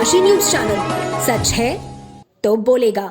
Kashi news channel, सच है तो बोलेगा।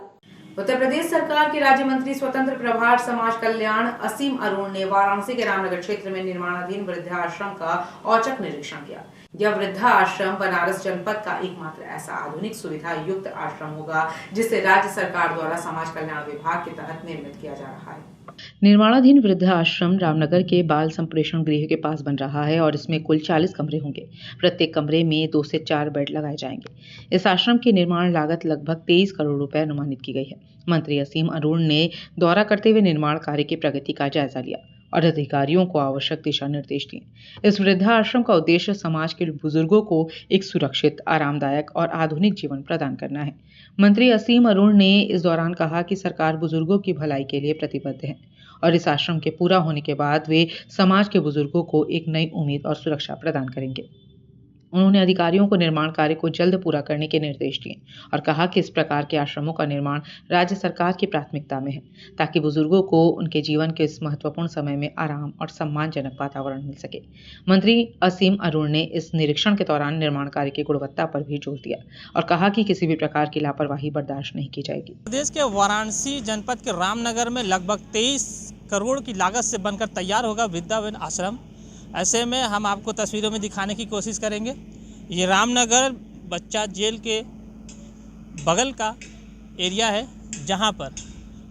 उत्तर प्रदेश सरकार के राज्य मंत्री स्वतंत्र प्रभार समाज कल्याण असीम अरुण ने वाराणसी के रामनगर क्षेत्र में निर्माणाधीन वृद्धाश्रम का औचक निरीक्षण किया। यह वृद्धाश्रम बनारस जनपद का एकमात्र ऐसा आधुनिक सुविधा युक्त आश्रम होगा जिसे राज्य सरकार द्वारा समाज कल्याण विभाग के तहत निर्मित किया जा रहा है। निर्माणाधीन वृद्धाश्रम रामनगर के बाल संप्रेषण गृह के पास बन रहा है और इसमें कुल 40 कमरे होंगे। प्रत्येक कमरे में 2 से 4 बेड लगाए जाएंगे। इस आश्रम की निर्माण लागत लगभग 23 करोड़ रुपए अनुमानित की गई है। मंत्री असीम अरुण ने दौरा करते हुए निर्माण कार्य की प्रगति का जायजा लिया और अधिकारियों को आवश्यक दिशा निर्देश दिए। इस वृद्धाश्रम का उद्देश्य समाज के बुजुर्गों को एक सुरक्षित, आरामदायक और आधुनिक जीवन प्रदान करना है। मंत्री असीम अरुण ने इस दौरान कहा कि सरकार बुजुर्गों की भलाई के लिए प्रतिबद्ध है और इस आश्रम के पूरा होने के बाद वे समाज के बुजुर्गों को एक नई उम्मीद और सुरक्षा प्रदान करेंगे। उन्होंने अधिकारियों को निर्माण कार्य को जल्द पूरा करने के निर्देश दिए और कहा कि इस प्रकार के आश्रमों का निर्माण राज्य सरकार की प्राथमिकता में है ताकि बुजुर्गों को उनके जीवन के इस महत्वपूर्ण समय में आराम और सम्मानजनक वातावरण मिल सके। मंत्री असीम अरुण ने इस निरीक्षण के दौरान निर्माण कार्य की गुणवत्ता पर भी जोर दिया और कहा कि किसी भी प्रकार की लापरवाही बर्दाश्त नहीं की जाएगी। प्रदेश के वाराणसी जनपद के रामनगर में लगभग 23 करोड़ की लागत से बनकर तैयार होगा वृद्धावन आश्रम। ऐसे में हम आपको तस्वीरों में दिखाने की कोशिश करेंगे। ये रामनगर बच्चा जेल के बगल का एरिया है जहां पर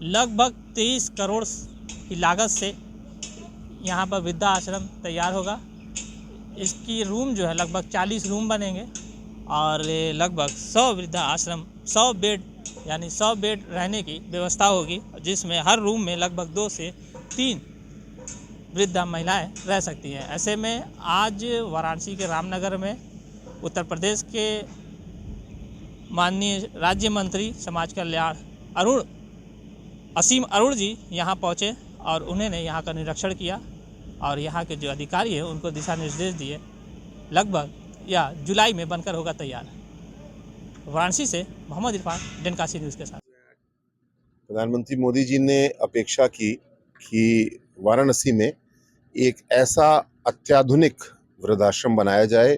लगभग 23 करोड़ की लागत से यहां पर वृद्धा आश्रम तैयार होगा। इसकी रूम जो है लगभग 40 रूम बनेंगे और लगभग 100 वृद्धा आश्रम 100 बेड यानी 100 बेड रहने की व्यवस्था होगी, जिसमें हर रूम में लगभग 2 से 3 वृद्धा महिलाएं रह सकती हैं। ऐसे में आज वाराणसी के रामनगर में उत्तर प्रदेश के माननीय राज्य मंत्री समाज कल्याण असीम अरुण जी यहां पहुंचे और उन्होंने यहां का निरीक्षण किया और यहां के जो अधिकारी हैं उनको दिशा निर्देश दिए। लगभग या जुलाई में बनकर होगा तैयार। वाराणसी से मोहम्मद इरफान, डेन काशी न्यूज़ के साथ। प्रधानमंत्री मोदी जी ने अपेक्षा की कि वाराणसी में एक ऐसा अत्याधुनिक वृद्धाश्रम बनाया जाए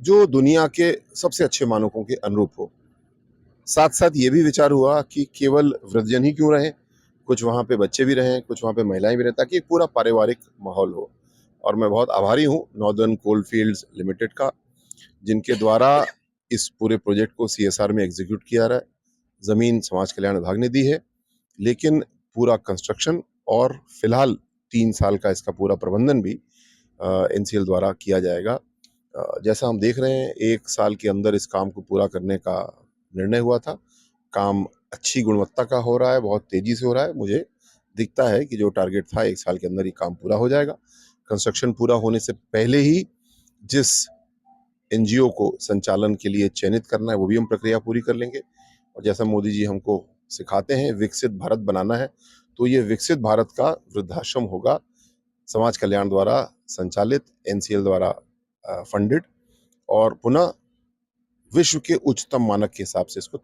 जो दुनिया के सबसे अच्छे मानकों के अनुरूप हो। साथ साथ ये भी विचार हुआ कि केवल वृद्धजन ही क्यों रहें, कुछ वहाँ पे बच्चे भी रहें, कुछ वहाँ पे महिलाएं भी रहें, ताकि एक पूरा पारिवारिक माहौल हो। और मैं बहुत आभारी हूँ नॉर्दर्न कोलफील्ड्स लिमिटेड का, जिनके द्वारा इस पूरे प्रोजेक्ट को CSR में एग्जीक्यूट किया रहा है। ज़मीन समाज कल्याण विभाग ने दी है, लेकिन पूरा कंस्ट्रक्शन और फिलहाल 3 साल का इसका पूरा प्रबंधन भी NCL द्वारा किया जाएगा। जैसा हम देख रहे हैं 1 साल के अंदर इस काम को पूरा करने का निर्णय हुआ था। काम अच्छी गुणवत्ता का हो रहा है, बहुत तेजी से हो रहा है। मुझे दिखता है कि जो टारगेट था 1 साल के अंदर ही काम पूरा हो जाएगा। कंस्ट्रक्शन पूरा होने से पहले ही जिस NGO को संचालन के लिए चयनित करना है वो भी हम प्रक्रिया पूरी कर लेंगे। और जैसा मोदी जी हमको सिखाते हैं विकसित भारत बनाना है, तो ये विकसित भारत का वृद्धाश्रम होगा, समाज कल्याण द्वारा संचालित, NCL द्वारा फंडेड और पुनः विश्व के उच्चतम मानक के हिसाब से इसको